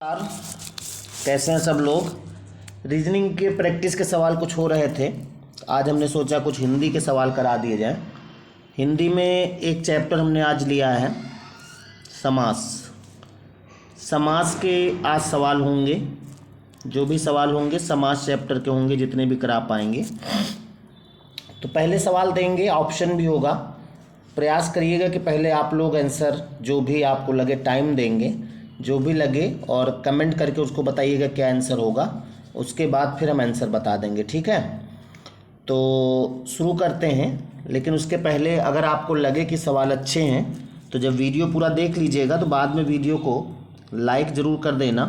यार, कैसे हैं सब लोग। रीजनिंग के प्रैक्टिस के सवाल कुछ हो रहे थे। आज हमने सोचा कुछ हिंदी के सवाल करा दिए जाए। हिंदी में एक चैप्टर हमने आज लिया है समास। समास के आज सवाल होंगे। जो भी सवाल होंगे समास चैप्टर के होंगे, जितने भी करा पाएंगे। तो पहले सवाल देंगे, ऑप्शन भी होगा। प्रयास करिएगा कि पहले आप लोग आंसर जो भी आपको लगे टाइम देंगे, जो भी लगे, और कमेंट करके उसको बताइएगा क्या आंसर होगा। उसके बाद फिर हम आंसर बता देंगे, ठीक है। तो शुरू करते हैं। लेकिन उसके पहले अगर आपको लगे कि सवाल अच्छे हैं तो जब वीडियो पूरा देख लीजिएगा तो बाद में वीडियो को लाइक ज़रूर कर देना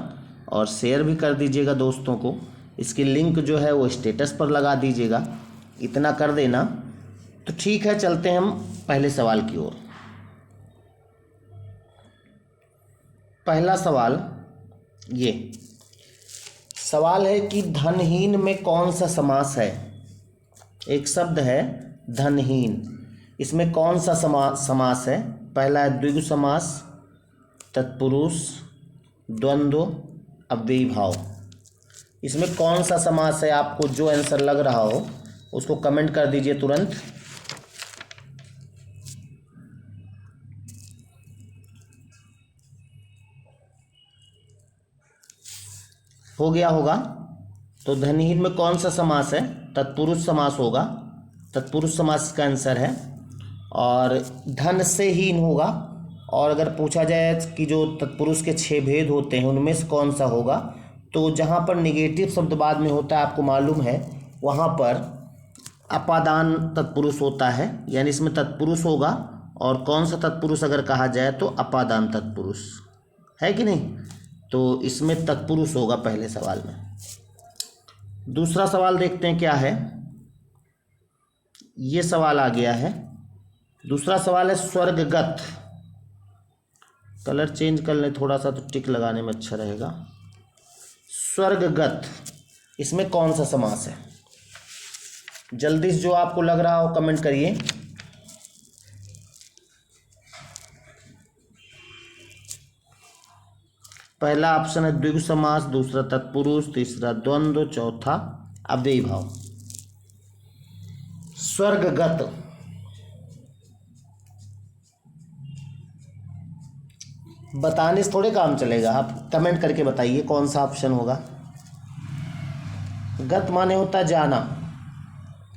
और शेयर भी कर दीजिएगा दोस्तों को। इसकी लिंक जो है वो स्टेटस पर लगा दीजिएगा। इतना कर देना तो ठीक है। चलते हैं हम पहले सवाल की ओर। पहला सवाल ये सवाल है कि धनहीन में कौन सा समास है। एक शब्द है धनहीन, इसमें कौन सा समास है। पहला है द्विगु समास, तत्पुरुष, द्वंद्व, अव्ययी भाव। इसमें कौन सा समास है। आपको जो आंसर लग रहा हो उसको कमेंट कर दीजिए तुरंत। हो गया होगा। तो धनहीन में कौन सा समास है। तत्पुरुष समास होगा। तत्पुरुष समास का आंसर है। और धन से हीन होगा। और अगर पूछा जाए कि जो तत्पुरुष के 6 भेद होते हैं उनमें से कौन सा होगा, तो जहाँ पर निगेटिव शब्द बाद में होता है, आपको मालूम है, वहाँ पर अपादान तत्पुरुष होता है। यानी इसमें तत्पुरुष होगा। और कौन सा तत्पुरुष अगर कहा जाए तो अपादान तत्पुरुष है कि नहीं। तो इसमें तत्पुरुष होगा पहले सवाल में। दूसरा सवाल देखते हैं क्या है। ये सवाल आ गया है। दूसरा सवाल है स्वर्गगत। कलर चेंज कर लें थोड़ा सा तो टिक लगाने में अच्छा रहेगा। स्वर्गगत, इसमें कौन सा समास है। जल्दी से जो आपको लग रहा हो कमेंट करिए। पहला ऑप्शन है द्विगु समास, दूसरा तत्पुरुष, तीसरा द्वंद्व, चौथा अव्ययी भाव। स्वर्गगत, बताने से थोड़े काम चलेगा। आप कमेंट करके बताइए कौन सा ऑप्शन होगा। गत माने होता है जाना,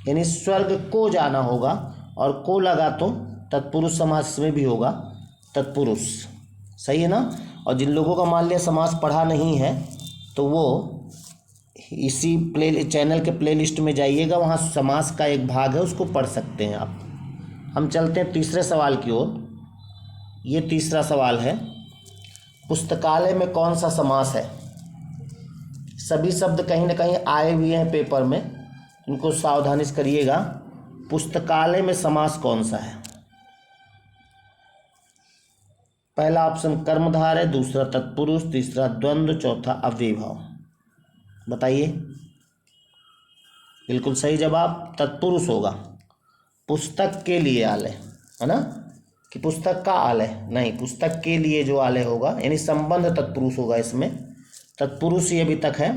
यानी स्वर्ग को जाना होगा। और को लगा तो तत्पुरुष समास में भी होगा तत्पुरुष, सही है ना। और जिन लोगों का मान लिया समास पढ़ा नहीं है तो वो इसी चैनल के प्लेलिस्ट में जाइएगा, वहाँ समास का एक भाग है, उसको पढ़ सकते हैं आप। हम चलते हैं तीसरे सवाल की ओर। ये तीसरा सवाल है पुस्तकालय में कौन सा समास है। सभी शब्द कहीं ना कहीं आए हुए हैं पेपर में, इनको सावधानी से करिएगा। पुस्तकालय में समास कौन सा है। पहला ऑप्शन कर्मधार है, दूसरा तत्पुरुष, तीसरा द्वंद्व, चौथा अव्ययी भाव। बताइए। बिल्कुल सही जवाब तत्पुरुष होगा। पुस्तक के लिए आलय है ना, कि पुस्तक का आलय नहीं, पुस्तक के लिए जो आलय होगा, यानी संबंध तत्पुरुष होगा। इसमें तत्पुरुष ही अभी तक है।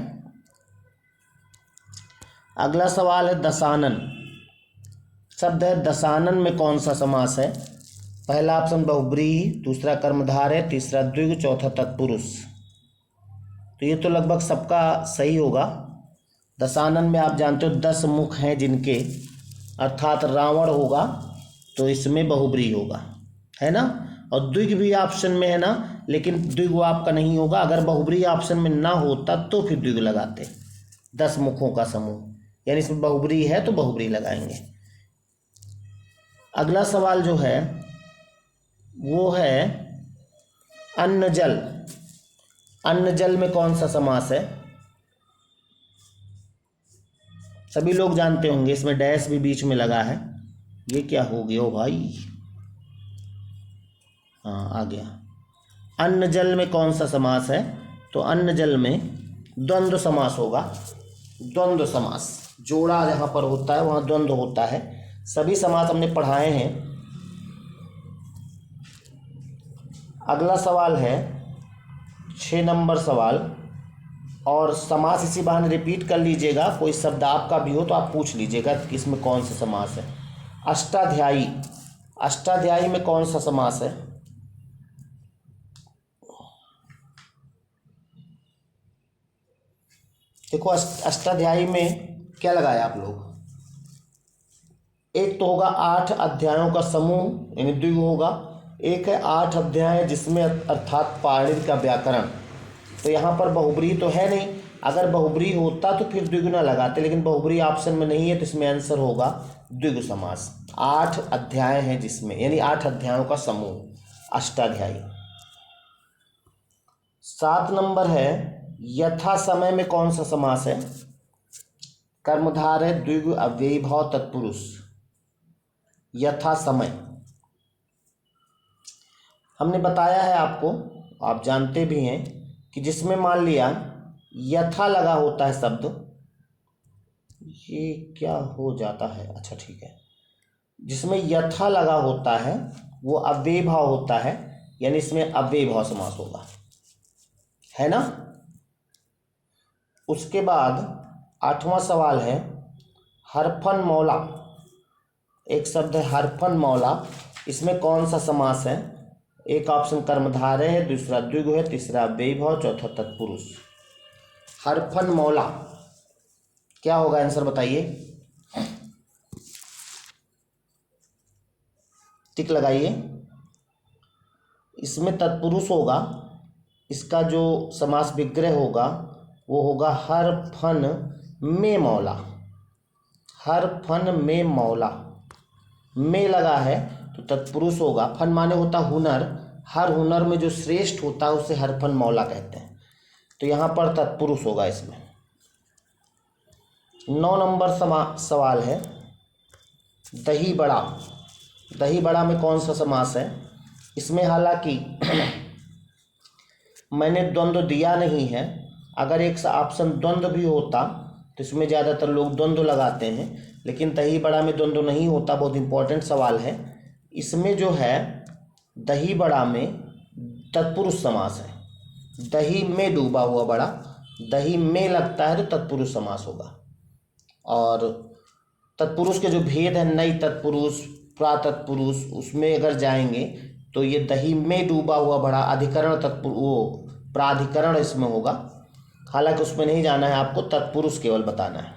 अगला सवाल है दशानन। शब्द है दशानन में कौन सा समास है। पहला ऑप्शन बहुब्रीहि, दूसरा कर्मधार है, तीसरा द्विगु, चौथा तत्पुरुष। तो ये तो लगभग सबका सही होगा। दशानन में आप जानते हो 10 मुख हैं जिनके, अर्थात रावण होगा, तो इसमें बहुब्रीहि होगा, है ना। और द्विग भी ऑप्शन में है ना, लेकिन द्विग आपका नहीं होगा। अगर बहुब्रीहि ऑप्शन में ना होता तो फिर द्विग लगाते। 10 मुखों का समूह, यानी इसमें बहुब्रीहि है तो बहुब्रीहि लगाएंगे। अगला सवाल जो है वो है अन्न जल। अन्न जल में कौन सा समास है। सभी लोग जानते होंगे, इसमें डैश भी बीच में लगा है। ये क्या हो गया ओ भाई। हाँ आ गया। अन्न जल में कौन सा समास है। तो अन्न जल में द्वंद्व समास होगा। द्वंद्व समास, जोड़ा जहाँ पर होता है वहाँ द्वंद्व होता है। सभी समास हमने पढ़ाए हैं। अगला सवाल है 6 नंबर सवाल, और समास इसी बहाने रिपीट कर लीजिएगा। कोई शब्द आपका भी हो तो आप पूछ लीजिएगा कि इसमें कौन सा समास है। अष्टाध्यायी, अष्टाध्यायी में कौन सा समास है? देखो अष्टाध्यायी में क्या लगाया आप लोग? एक तो होगा 8 अध्यायों का समूह यानी द्विगु होगा, एक है 8 अध्याय जिसमें अर्थात पाणिनि का व्याकरण। तो यहाँ पर बहुब्रीहि तो है नहीं, अगर बहुब्रीहि होता तो फिर द्विगुना लगाते, लेकिन बहुब्रीहि ऑप्शन में नहीं है तो इसमें आंसर होगा द्विगु समास। 8 अध्याय हैं जिसमें, यानी 8 अध्यायों का समूह अष्टाध्यायी। 7 नंबर है यथा समय में कौन सा समास है? कर्मधार है, द्विगु, अव्ययी भाव, तत्पुरुष। यथा समय हमने बताया है आपको, आप जानते भी हैं कि जिसमें मान लिया यथा लगा होता है शब्द, ये क्या हो जाता है, अच्छा ठीक है, जिसमें यथा लगा होता है वो अव्ययी भाव होता है, यानी इसमें अव्ययी भाव समास होगा, है ना। उसके बाद 8वां सवाल है हरफन मौला। एक शब्द है हरफन मौला, इसमें कौन सा समास है? एक ऑप्शन कर्मधारय है, दूसरा द्विगु है, तीसरा अव्ययी भाव, चौथा तत्पुरुष। हरफन मौला क्या होगा? आंसर बताइए, टिक लगाइए। इसमें तत्पुरुष होगा, इसका जो समास विग्रह होगा वो होगा हर फन में मौला। हर फन में मौला, में लगा है तो तत्पुरुष होगा। फन माने होता हुनर, हर हुनर में जो श्रेष्ठ होता है उसे हर फन मौला कहते हैं, तो यहाँ पर तत्पुरुष होगा इसमें। 9 नंबर सवाल है दही बड़ा। दही बड़ा में कौन सा समास है? इसमें हालांकि मैंने द्वंद्व दिया नहीं है, अगर एक ऑप्शन द्वंद्व भी होता तो इसमें ज़्यादातर लोग द्वंद्व लगाते हैं, लेकिन दही बड़ा में द्वंद्व नहीं होता। बहुत इंपॉर्टेंट सवाल है। इसमें जो है दही बड़ा में तत्पुरुष समास है। दही में डूबा हुआ बड़ा, दही में लगता है तो तत्पुरुष समास होगा। और तत्पुरुष के जो भेद है, नई तत्पुरुष, प्रातत्पुरुष, उसमें अगर जाएंगे तो ये दही में डूबा हुआ बड़ा अधिकरण तत्पुरुष, वो प्राधिकरण इसमें होगा। हालांकि उसमें नहीं जाना है आपको, तत्पुरुष केवल बताना है।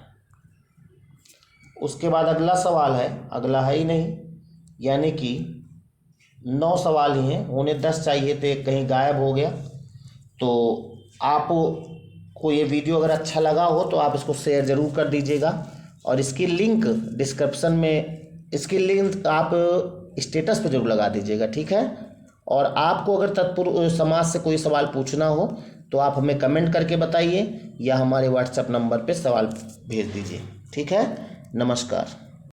उसके बाद अगला सवाल है, अगला है ही नहीं, यानी कि 9 सवाल ही हैं, होने 10 चाहिए थे, कहीं गायब हो गया। तो आपको ये वीडियो अगर अच्छा लगा हो तो आप इसको शेयर ज़रूर कर दीजिएगा, और इसकी लिंक डिस्क्रिप्शन में, इसकी लिंक आप स्टेटस पे जरूर लगा दीजिएगा, ठीक है। और आपको अगर तत्पुरुष समाज से कोई सवाल पूछना हो तो आप हमें कमेंट करके बताइए, या हमारे व्हाट्सएप नंबर पे सवाल भेज दीजिए, ठीक है। नमस्कार।